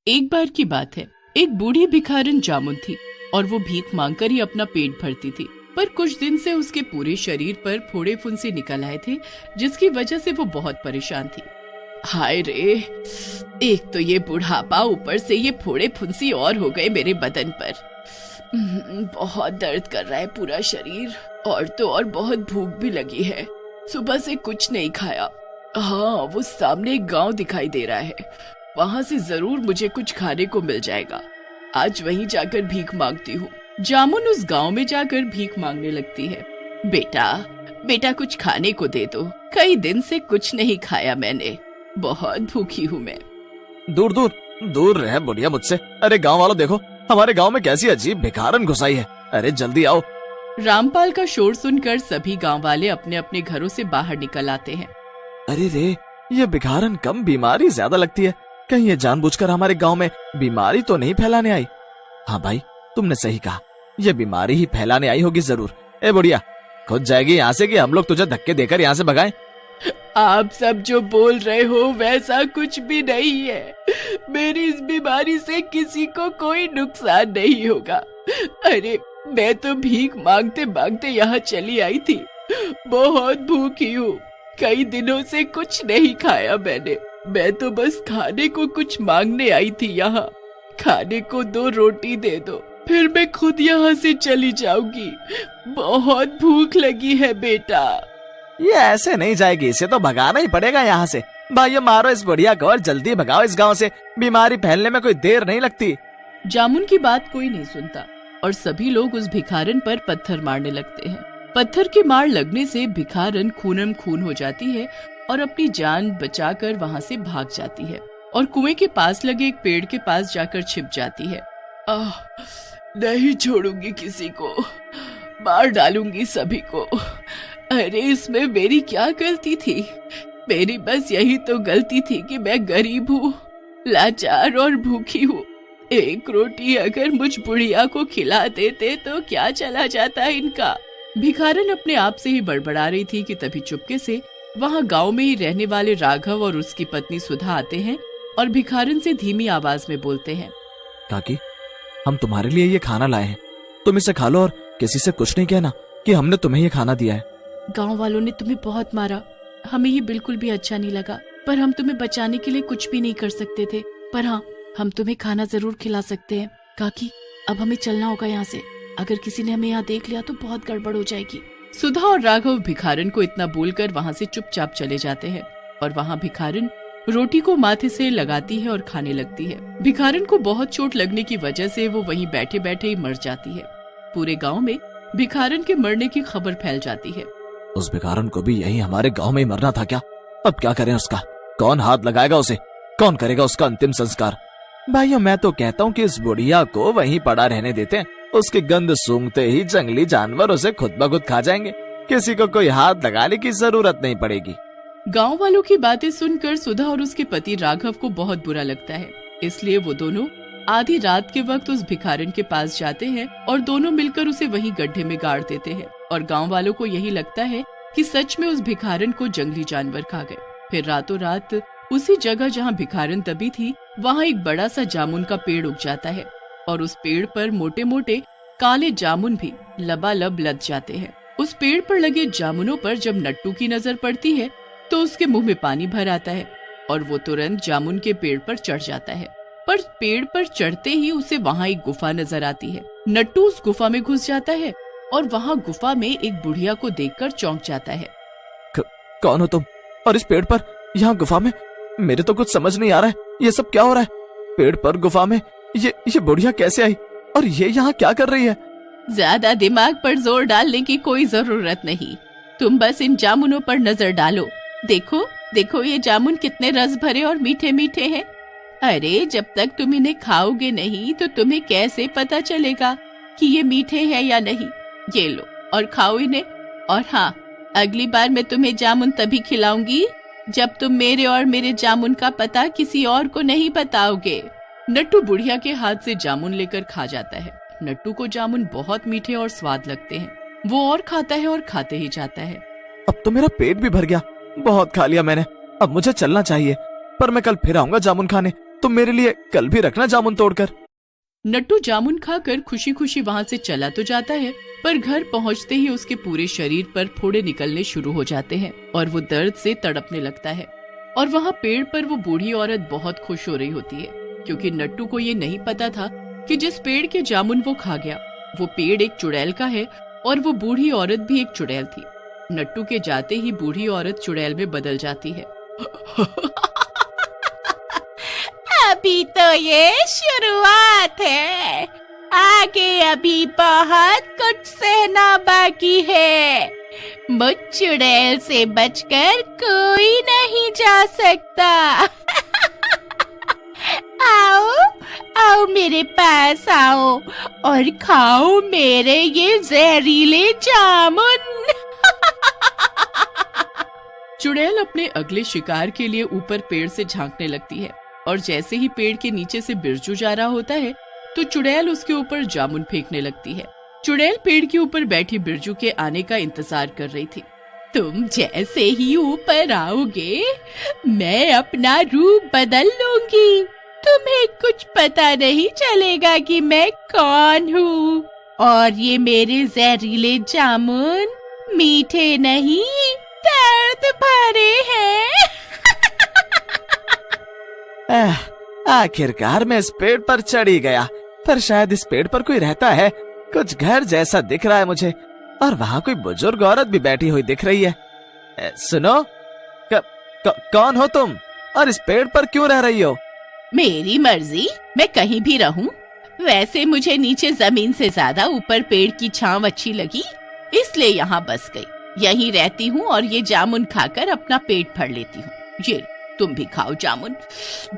एक बार की बात है, एक बूढ़ी भिखारन जामुन थी और वो भीख मांगकर ही अपना पेट भरती थी। पर कुछ दिन से उसके पूरे शरीर पर फोड़े फुंसी निकल आए थे, जिसकी वजह से वो बहुत परेशान थी। हाय रे, एक तो ये बुढ़ापा, ऊपर से ये फोड़े फुंसी और हो गए मेरे बदन पर। बहुत दर्द कर रहा है पूरा शरीर, और तो और बहुत भूख भी लगी है। सुबह से कुछ नहीं खाया। हाँ, वो सामने एक गांव दिखाई दे रहा है, वहाँ से जरूर मुझे कुछ खाने को मिल जाएगा। आज वहीं जाकर भीख मांगती हूँ। जामुन उस गांव में जाकर भीख मांगने लगती है। बेटा बेटा, कुछ खाने को दे दो, कई दिन से कुछ नहीं खाया मैंने, बहुत भूखी हूँ मैं। दूर दूर दूर रहे बुढ़िया मुझसे। अरे गांव वालों देखो, हमारे गांव में कैसी अजीब भिखारन घुसाई है। अरे जल्दी आओ। रामपाल का शोर सुनकर सभी गांव वाले अपने अपने घरों से बाहर निकल आते हैं। अरे रे, ये भिखारन कम बीमारी ज्यादा लगती है। कहीं ये जानबूझकर हमारे गांव में बीमारी तो नहीं फैलाने आई? हाँ भाई, तुमने सही कहा, ये बीमारी ही फैलाने आई होगी जरूर। ए बुढ़िया, खुद जाएगी यहाँ से कि हम लोग तुझे धक्के देकर यहाँ से भगाएं? आप सब जो बोल रहे हो वैसा कुछ भी नहीं है। मेरी इस बीमारी से किसी को कोई नुकसान नहीं होगा। अरे मैं तो भीख मांगते मांगते यहाँ चली आई थी, बहुत भूखी हूँ, कई दिनों से कुछ नहीं खाया मैंने। मैं तो बस खाने को कुछ मांगने आई थी यहाँ। खाने को 2 रोटी दे दो, फिर मैं खुद यहाँ से चली जाऊंगी। बहुत भूख लगी है बेटा। ये ऐसे नहीं जाएगी, इसे तो भगाना ही पड़ेगा यहाँ से। भाई मारो इस बुढ़िया को और जल्दी भगाओ इस गांव से, बीमारी फैलने में कोई देर नहीं लगती। जामुन की बात कोई नहीं सुनता और सभी लोग उस भिखारन पर पत्थर मारने लगते हैं। पत्थर की मार लगने से भिखारन खूनम खून हो जाती है और अपनी जान बचाकर वहाँ से भाग जाती है और कुएं के पास लगे एक पेड़ के पास जाकर छिप जाती है। नहीं छोड़ूंगी किसी को, मार डालूंगी सभी को। अरे इसमें मेरी क्या गलती थी? मेरी बस यही तो गलती थी कि मैं गरीब हूँ, लाचार और भूखी हूँ। एक रोटी अगर मुझ बुढ़िया को खिला देते तो क्या चला जाता इनका। भिखारन अपने आप से ही बड़बड़ा रही थी कि तभी चुपके से वहाँ गांव में ही रहने वाले राघव और उसकी पत्नी सुधा आते हैं और भिखारन से धीमी आवाज में बोलते हैं। काकी, हम तुम्हारे लिए ये खाना लाए हैं, तुम इसे खा लो और किसी से कुछ नहीं कहना कि हमने तुम्हें ये खाना दिया है। गांव वालों ने तुम्हें बहुत मारा, हमें ये बिल्कुल भी अच्छा नहीं लगा, पर हम तुम्हें बचाने के लिए कुछ भी नहीं कर सकते थे। पर हाँ, हम तुम्हें खाना जरूर खिला सकते हैं। काकी, अब हमें चलना होगा यहाँ से, अगर किसी ने हमें यहाँ देख लिया तो बहुत गड़बड़ हो जाएगी। सुधा और राघव भिखारन को इतना बोलकर वहाँ से चुपचाप चले जाते हैं और वहाँ भिखारन रोटी को माथे से लगाती है और खाने लगती है। भिखारन को बहुत चोट लगने की वजह से वो वहीं बैठे बैठे ही मर जाती है। पूरे गांव में भिखारन के मरने की खबर फैल जाती है। उस भिखारन को भी यही हमारे गांव में ही मरना था क्या? अब क्या करें उसका? कौन हाथ लगाएगा उसे? कौन करेगा उसका अंतिम संस्कार? भाइयों, मैं तो कहता हूँ कि इस बुढ़िया को वहीं पड़ा रहने देते हैं। उसकी गंध सूंघते ही जंगली जानवर उसे खुद ब खुद खा जाएंगे, किसी को कोई हाथ लगाने की जरूरत नहीं पड़ेगी। गांव वालों की बातें सुनकर सुधा और उसके पति राघव को बहुत बुरा लगता है, इसलिए वो दोनों आधी रात के वक्त उस भिखारन के पास जाते हैं और दोनों मिलकर उसे वहीं गड्ढे में गाड़ देते हैं। और गांव वालों को यही लगता है कि सच में उस भिखारन को जंगली जानवर खा गए। फिर रातों रात उसी जगह जहां भिखारन दबी थी, वहां एक बड़ा सा जामुन का पेड़ उग जाता है और उस पेड़ पर मोटे मोटे काले जामुन भी लबालब लद जाते हैं। उस पेड़ पर लगे जामुनों पर जब नट्टू की नजर पड़ती है तो उसके मुंह में पानी भर आता है और वो तुरंत जामुन के पेड़ पर चढ़ जाता है। पर पेड़ पर चढ़ते ही उसे वहाँ एक गुफा नजर आती है। नट्टू उस गुफा में घुस जाता है और वहाँ गुफा में एक बुढ़िया को देखकर चौंक जाता है। कौन हो तुम? और इस पेड़ पर, यहाँ गुफा में? मेरे तो कुछ समझ नहीं आ रहा है, ये सब क्या हो रहा है? पेड़ पर, गुफा में, ये बुढ़िया कैसे आई और ये यहाँ क्या कर रही है? ज्यादा दिमाग पर जोर डालने की कोई जरूरत नहीं, तुम बस इन जामुनों पर नजर डालो। देखो देखो, ये जामुन कितने रस भरे और मीठे मीठे हैं। अरे जब तक तुम इन्हें खाओगे नहीं तो तुम्हें कैसे पता चलेगा कि ये मीठे हैं या नहीं। ये लो और खाओ इन्हें। और हाँ, अगली बार मैं तुम्हें जामुन तभी खिलाऊंगी जब तुम मेरे और मेरे जामुन का पता किसी और को नहीं बताओगे। नट्टू बुढ़िया के हाथ से जामुन लेकर खा जाता है। नट्टू को जामुन बहुत मीठे और स्वाद लगते हैं। वो और खाता है और खाते ही जाता है। अब तो मेरा पेट भी भर गया, बहुत खा लिया मैंने, अब मुझे चलना चाहिए, पर मैं कल फिर आऊंगा जामुन खाने। तुम मेरे लिए कल भी रखना जामुन तोड़कर। नट्टू जामुन खाकर खुशी खुशी वहाँ से चला तो जाता है, पर घर पहुँचते ही उसके पूरे शरीर पर फोड़े निकलने शुरू हो जाते हैं और वो दर्द से तड़पने लगता है। और वहाँ पेड़ पर वो बूढ़ी औरत बहुत खुश हो रही होती है, क्योंकि नट्टू को ये नहीं पता था कि जिस पेड़ के जामुन वो खा गया वो पेड़ एक चुड़ैल का है और वो बूढ़ी औरत भी एक चुड़ैल थी। नट्टू के जाते ही बूढ़ी औरत चुड़ैल में बदल जाती है। अभी तो ये शुरुआत है, आगे अभी बहुत कुछ सहना बाकी है। मुझ चुड़ैल से बचकर कोई नहीं जा सकता। आओ आओ मेरे पास आओ और खाओ मेरे ये जहरीले जामुन। चुड़ैल अपने अगले शिकार के लिए ऊपर पेड़ से झांकने लगती है और जैसे ही पेड़ के नीचे से बिरजू जा रहा होता है तो चुड़ैल उसके ऊपर जामुन फेंकने लगती है। चुड़ैल पेड़ के ऊपर बैठी बिरजू के आने का इंतजार कर रही थी। तुम जैसे ही ऊपर आओगे मैं अपना रूप बदल लूंगी। तुम्हें कुछ पता नहीं चलेगा कि मैं कौन हूँ। और ये मेरे जहरीले जामुन मीठे नहीं दर्द भरे हैं। आखिरकार मैं इस पेड़ पर चढ़ी गया, पर शायद इस पेड़ पर कोई रहता है। कुछ घर जैसा दिख रहा है मुझे और वहाँ कोई बुजुर्ग औरत भी बैठी हुई दिख रही है। सुनो, कौन हो तुम और इस पेड़ पर क्यों रह रही हो? मेरी मर्जी, मैं कहीं भी रहूं। वैसे मुझे नीचे जमीन से ज्यादा ऊपर पेड़ की छांव अच्छी लगी, इसलिए यहाँ बस गई। यहीं रहती हूँ और ये जामुन खाकर अपना पेट भर लेती हूँ। ये तुम भी खाओ जामुन,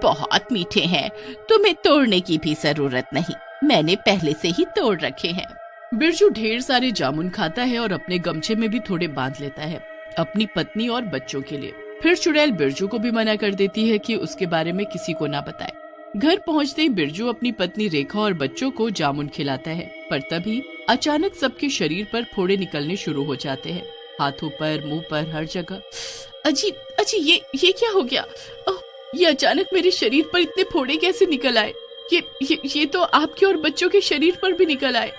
बहुत मीठे हैं। तुम्हें तोड़ने की भी जरूरत नहीं, मैंने पहले से ही तोड़ रखे हैं। बिरजू ढेर सारे जामुन खाता है और अपने गमछे में भी थोड़े बांध लेता है अपनी पत्नी और बच्चों के लिए। फिर चुड़ैल बिरजू को भी मना कर देती है कि उसके बारे में किसी को ना बताए। घर पहुंचते ही बिरजू अपनी पत्नी रेखा और बच्चों को जामुन खिलाता है, पर तभी अचानक सबके शरीर पर फोड़े निकलने शुरू हो जाते हैं, हाथों पर, मुंह पर, हर जगह। अजी अजी ये क्या हो गया? ये अचानक मेरे शरीर पर इतने फोड़े कैसे निकल आए? ये तो आपके और बच्चों के शरीर पर भी निकल आए।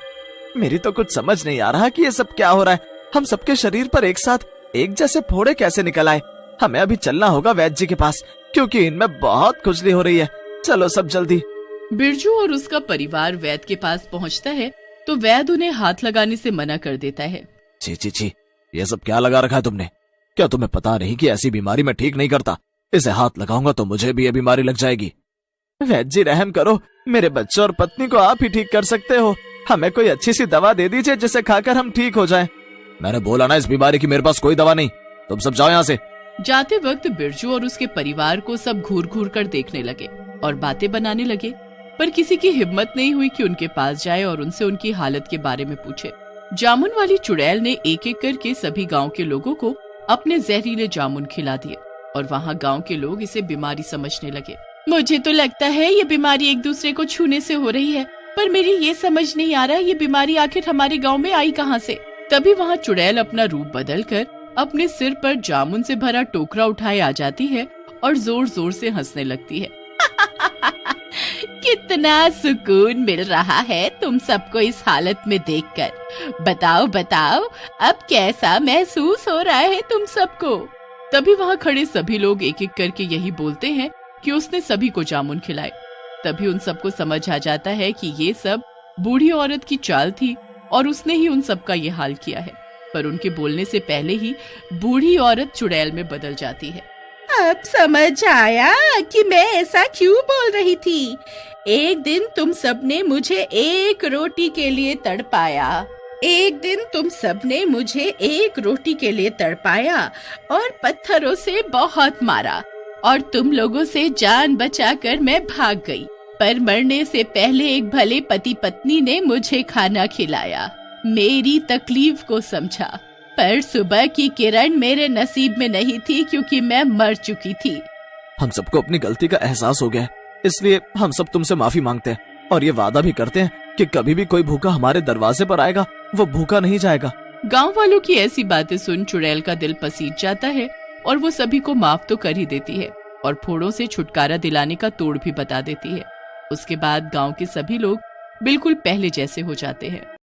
मेरी तो कुछ समझ नहीं आ रहा कि ये सब क्या हो रहा है। हम सबके शरीर पर एक साथ एक जैसे फोड़े कैसे निकल आए? हमें अभी चलना होगा वैद्य जी के पास, क्योंकि इनमें बहुत खुजली हो रही है। चलो सब जल्दी। बिरजू और उसका परिवार वैद्य के पास पहुंचता है तो वैद्य उन्हें हाथ लगाने से मना कर देता है। छी, ये सब क्या लगा रखा है तुमने? क्या तुम्हें पता नहीं कि ऐसी बीमारी मैं ठीक नहीं करता? इसे हाथ लगाऊंगा तो मुझे भी ये बीमारी लग जाएगी। वैद्य जी रहम करो, मेरे बच्चों और पत्नी को आप ही ठीक कर सकते हो। हमें कोई अच्छी सी दवा दे दीजिए जिसे खाकर हम ठीक हो जाएं। मैंने बोला ना इस बीमारी की मेरे पास कोई दवा नहीं। तुम सब जाओ यहाँ से। जाते वक्त बिरजू और उसके परिवार को सब घूर घूर कर देखने लगे और बातें बनाने लगे, पर किसी की हिम्मत नहीं हुई कि उनके पास जाए और उनसे उनकी हालत के बारे में पूछे। जामुन वाली चुड़ैल ने एक एक करके सभी गांव के लोगों को अपने जहरीले जामुन खिला दिए और वहाँ गांव के लोग इसे बीमारी समझने लगे। मुझे तो लगता है ये बीमारी एक दूसरे को छूने से हो रही है, पर मेरी ये समझ नहीं आ रहा ये बीमारी आखिर हमारे गांव में आई कहाँ से? तभी वहाँ चुड़ैल अपना रूप बदलकर अपने सिर पर जामुन से भरा टोकरा उठाए आ जाती है और जोर जोर से हंसने लगती है। कितना सुकून मिल रहा है तुम सबको इस हालत में देखकर। बताओ बताओ, अब कैसा महसूस हो रहा है तुम सबको? तभी वहाँ खड़े सभी लोग एक एक करके यही बोलते हैं कि उसने सभी को जामुन खिलाए। तभी उन सबको समझ आ जाता है कि ये सब बूढ़ी औरत की चाल थी और उसने ही उन सबका ये हाल किया है। पर उनके बोलने से पहले ही बूढ़ी औरत चुड़ैल में बदल जाती है। अब समझ आया कि मैं ऐसा क्यों बोल रही थी। एक दिन तुम सबने मुझे एक रोटी के लिए तड़पाया और पत्थरों से बहुत मारा और तुम लोगों से जान बचाकर मैं भाग गई। पर मरने से पहले एक भले पति पत्नी ने मुझे खाना खिलाया, मेरी तकलीफ को समझा। पर सुबह की किरण मेरे नसीब में नहीं थी क्योंकि मैं मर चुकी थी। हम सबको अपनी गलती का एहसास हो गया है, इसलिए हम सब तुमसे माफी मांगते हैं और ये वादा भी करते हैं कि कभी भी कोई भूखा हमारे दरवाजे पर आएगा वो भूखा नहीं जाएगा। गांव वालों की ऐसी बातें सुन चुड़ैल का दिल पसीज जाता है और वो सभी को माफ तो कर ही देती है, और फोड़ों से छुटकारा दिलाने का तोड़ भी बता देती है। उसके बाद गांव के सभी लोग बिल्कुल पहले जैसे हो जाते हैं।